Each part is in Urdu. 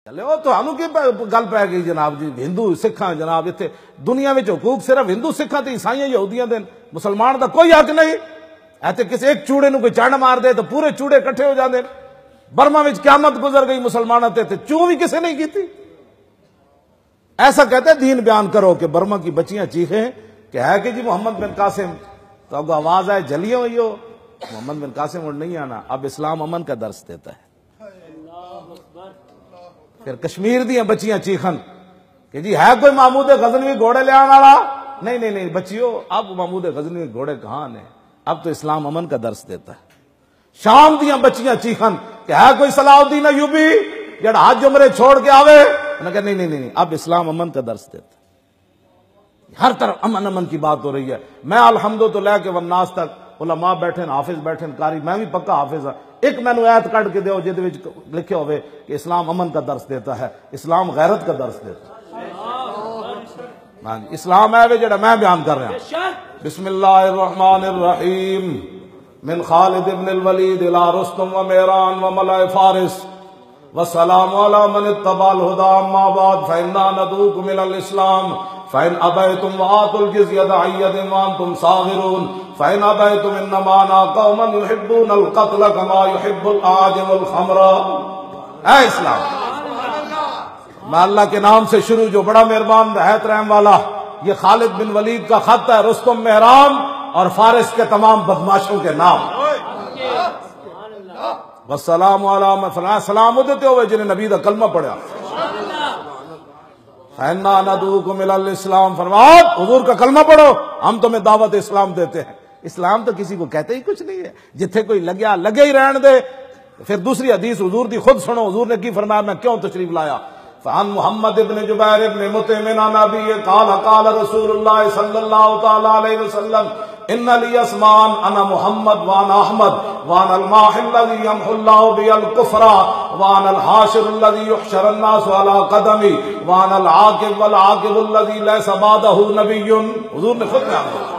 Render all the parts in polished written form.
چلے وہ تو ہم کی گل پی گئی جناب جی ہندو سکھاں جناب اتنے دنیا میں حقوق صرف ہندو سکھاں تے عیسائیاں یہودیاں دے مسلمان دا کوئی حق نہیں ایتے کسی ایک چوڑے نو کوئی چنڈ مار دے تو پورے چوڑے کٹھے ہو جاندے برما وچ قیامت گزر گئی مسلمانوں تے چوں بھی کسی نہیں کیتی ایسا کہتے دین بیان کرو کہ برما کی بچیاں چیخیں کہ ہے کہ جی محمد بن قاسم تو اب آواز آئے جلیے ہوئی ہو محمد بن قاسم اور نہیں آنا اب اسلام امن کا درس دیتا ہے پھر کشمیر دیا بچیاں چیخن کہ جی ہے کوئی محمود غزنوی گھوڑے لے آنے والا نہیں بچیو اب محمود غزنوی گھوڑے کہاں نے اب تو اسلام امن کا درس دیتا ہے شام دیا بچیاں چیخن کہ ہے کوئی صلاح الدین ایوبی جڑا حج عمرے چھوڑ کے آوے انہوں نے کہا نہیں اب اسلام امن کا درس دیتا ہے ہر طرف امن امن کی بات ہو رہی ہے میں الحمد تو لے کے والناس تک علماء بیٹھے حافظ بیٹھے قاری میں بھی پکا حافظ ہوں ایک میں نے آیت کٹ کے دیو جے وچ لکھے ہوئے کہ اسلام امن کا درس دیتا ہے اسلام غیرت کا درس دیتا ہے ہاں جی اسلام ہے جڑا میں بیان کر رہا ہوں بسم اللہ الرحمن الرحیم من خالد ابن الولید الى رستم و میران و ملأ فارس والسلام علی من اتبع الہدی اما بعد فإنا ندعوکم الى الاسلام فإن أبيتم وآتوا الجزية عن يد وأنتم صاغرون فإن أبيتم إنما أنا قوم يحبون القتل كما يحب الأعاجم الخمر اے اسلام میں اللہ کے نام سے شروع جو بڑا مہربان رحمت رحم والا یہ خالد بن ولید کا خط ہے رستم مہران اور فارس کے تمام بدماشوں کے نام والسلام علی من فلاں سلام دیتے ہوئے جنہیں نبی دا کلمہ پڑھا فَإِنَّا نَدْعُوكُمْ إِلَى الْإِسْلَامِ فرمایا حضور کا کلمہ پڑھو ہم تمہیں دعوت اسلام دیتے ہیں اسلام تو کسی کو کہتے ہی کچھ نہیں ہے جتھے کوئی لگیا لگے ہی رہن دے پھر دوسری حدیث حضور دی خود سنو حضور نے کی فرمایا میں کیوں تشریف لایا فعن محمد ابن جبیر ابن مطعم عن ابی قال قال رسول اللہ صلی اللہ تعالی علیہ وسلم ان لی اسمان انا محمد وانا احمد وانا الماح الذي يمحو الله بي الكفر وانا الحاشر الذي يحشر الناس على قدمي وانا العاقب والعاقب الذي ليس بعده نبي حضور نے خود بیان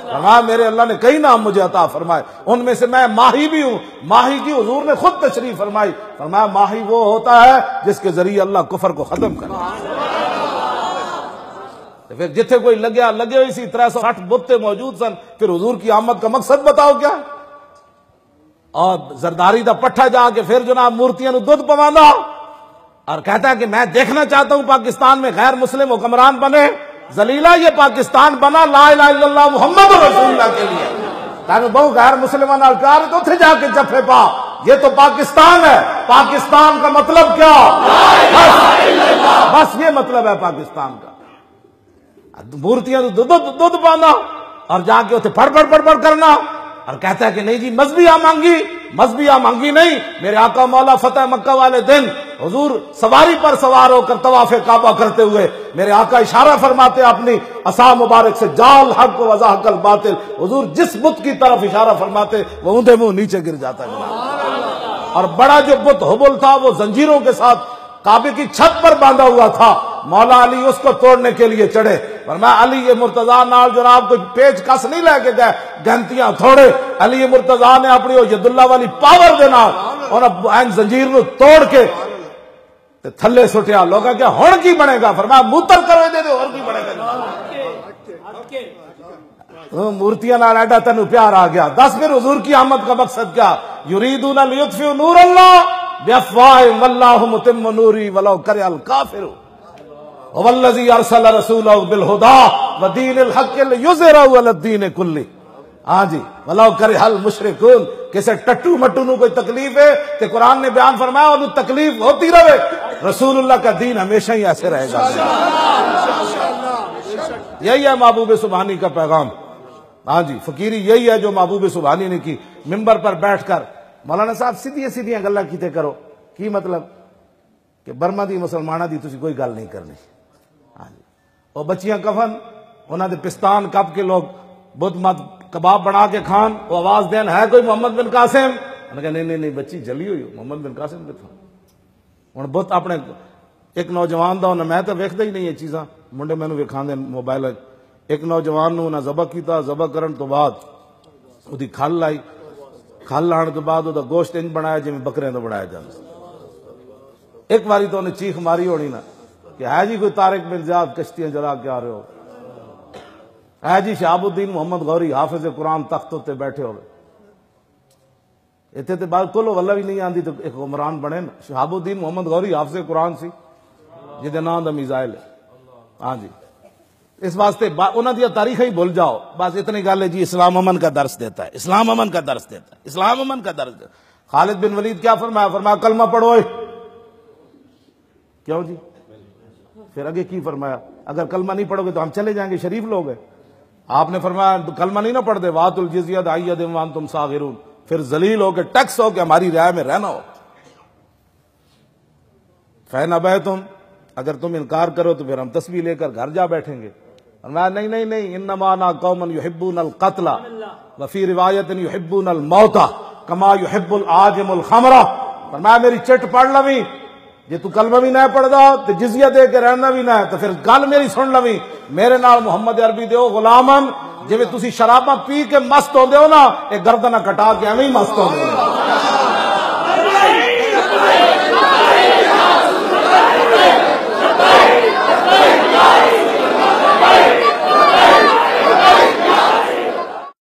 فرمایا میرے اللہ نے کئی نام مجھے عطا فرمائے ان میں سے میں ماہی بھی ہوں ماہی کی حضور نے خود تشریف فرمائی فرمایا ماہی وہ ہوتا ہے جس کے ذریعے اللہ کفر کو ختم کرے پھر جتھے کوئی لگیا لگے ہوئی سی 360 بتیں موجود سن پھر حضور کی آمد کا مقصد بتاؤ کیا اور زرداری دا پٹھا جا کے پھر جناب مورتیاں نو دودھ پواندا اور کہتا ہے کہ میں دیکھنا چاہتا ہوں پاکستان میں غیر مسلم حکمران بنے ذلیلہ یہ پاکستان بنا لا الہ الا اللہ محمد رسول اللہ کے لیے تاکہ بہو غیر مسلمان پیار تو تھے جا کے جفے پا یہ تو پاکستان ہے پاکستان کا مطلب کیا بس یہ مطلب ہے پاکستان کا مورتیاں دودھ پانا اور جا کے اسے پڑھ کرنا اور کہتا ہے کہ نہیں جی مذہبی مانگی نہیں میرے آقا مولا فتح مکہ والے دن حضور سواری پر سوار ہو کر طواف کعبہ کرتے ہوئے میرے آقا اشارہ فرماتے اپنی عصا مبارک سے جال حق و وضاحق الباطل حضور جس بت کی طرف اشارہ فرماتے وہ اوندے منہ نیچے گر جاتا ہے اور بڑا جو بت حبل تھا وہ زنجیروں کے ساتھ کعبے کی چھت پر باندھا ہوا تھا مولا علی اس کو توڑنے کے لیے چڑھے فرمایا علی یہ مرتضیٰ نال جناب کوئی پیچ کس نہیں لے کے گئے گھنٹیاں تھوڑے علی مرتضیٰ نے اپنی ید اللہ والی پاور دینا اور این زنجیر نو توڑ کے تھلے سٹیا لوگا کیا ہون کی بنے گا فرمایا موتر کرو دے دے اور کی بنے گا مورتیاں نال ایڈا تینو پیار آ گیا دس پھر حضور کی آمد کا مقصد کیا یریدون لیطفئوا نور اللہ بافواہہم واللہ متم نوری ولو کرہ الکافرون والذی ارسل رسولہ بالہدی ودین الحق لیظہرہ علی الدین کلہ ہاں جی ولو کرہ المشرکون کسے ٹٹو مٹو نو کوئی تکلیف ہے کہ قرآن نے بیان فرمایا اور تکلیف ہوتی رہے رسول اللہ کا دین ہمیشہ ہی ایسے رہے گا یہی ہے محبوب سبحانی کا پیغام ہاں جی فقیری یہی ہے جو محبوب سبحانی نے کی ممبر پر بیٹھ کر مولانا صاحب سیدھیاں گلاں کیتے کرو کی مطلب کہ برما دی مسلمانہ دی تسی کوئی گل نہیں کرنی ہاں جی اور بچیاں کفن انہاں دے پستان کب کے لوگ بدھ مت کباب بنا کے کھان وہ آواز دین ہے کوئی محمد بن قاسم انہوں نے کہا نہیں بچی جلی ہوئی محمد بن قاسم کے تھا ہوں بت اپنے ایک نوجوان دا انہیں میں تو ویکھدا ہی نہیں یہ چیزاں منڈے مینوں ویکھاندے موبائل ایک نوجوان نو انہیں ذبح کیتا ذبح کرن تو بعد اودی کھل لائی کھل لانے تو بعد وہ گوشت انج بنایا جی بکرے تو بنایا جاتا ایک باری تو انہیں چیخ ماری ہونی نا کہ ہے جی کوئی طارق بن زیاد کشتیاں جلا کے آ رہے ہو، ہے جی شہاب الدین محمد غوری حافظ قرآن تخت تے بیٹھے ہو، اتنے تو بات کلو واللہ بھی نہیں آتی تو ایک عمران بنے نا۔ شہاب الدین محمد غوری حافظ قرآن سی جہاں نام دا میزائل ہے، ہاں جی، اس واسطے انہوں نے تاریخ ہی بھول جاؤ، بس اتنی گل ہے جی اسلام امن کا درس دیتا ہے، اسلام امن کا درس دیتا ہے، اسلام امن کا درس دیتا ہے۔ خالد بن ولید کیا فرمایا؟ فرمایا کلمہ پڑھو۔ کیوں جی؟ پھر آگے کی فرمایا؟ اگر کلمہ نہیں پڑھو گے تو ہم چلے جائیں گے، شریف لوگ ہیں۔ آپ نے فرمایا کلمہ نہیں نہ پڑھ دے، وَآتُوا الْجِزْيَةَ عَنْ وَأَنْتُمْ صَاغِرُونَ، پھر ذلیل ہو کے ٹیکس ہو کے ہماری رعایا میں رہنا ہو۔ فَإِنْ أَبَيْتُمْ، اگر تم انکار کرو تو پھر ہم تسبیح لے کر گھر جا بیٹھیں گے۔ فرمایا نہیں نہیں نہیں، انما انا قوم يحبون القتل وفي روایت يحبون الموت كما يحب العاجم الخمر۔ فرمایا میری چٹ پڑھ لویں، جے تو کلمہ بھی نہ پڑھدا تے جزیہ دے کے رہنا بھی نہ ہے تو پھر گل میری سن لویں، میرے نال محمد عربی دیو غلامن، جویں تسی شراباں پی کے مست ہوندے ہو نا، اے گردناں کٹا کے ایویں ہی مست ہوندے ہو۔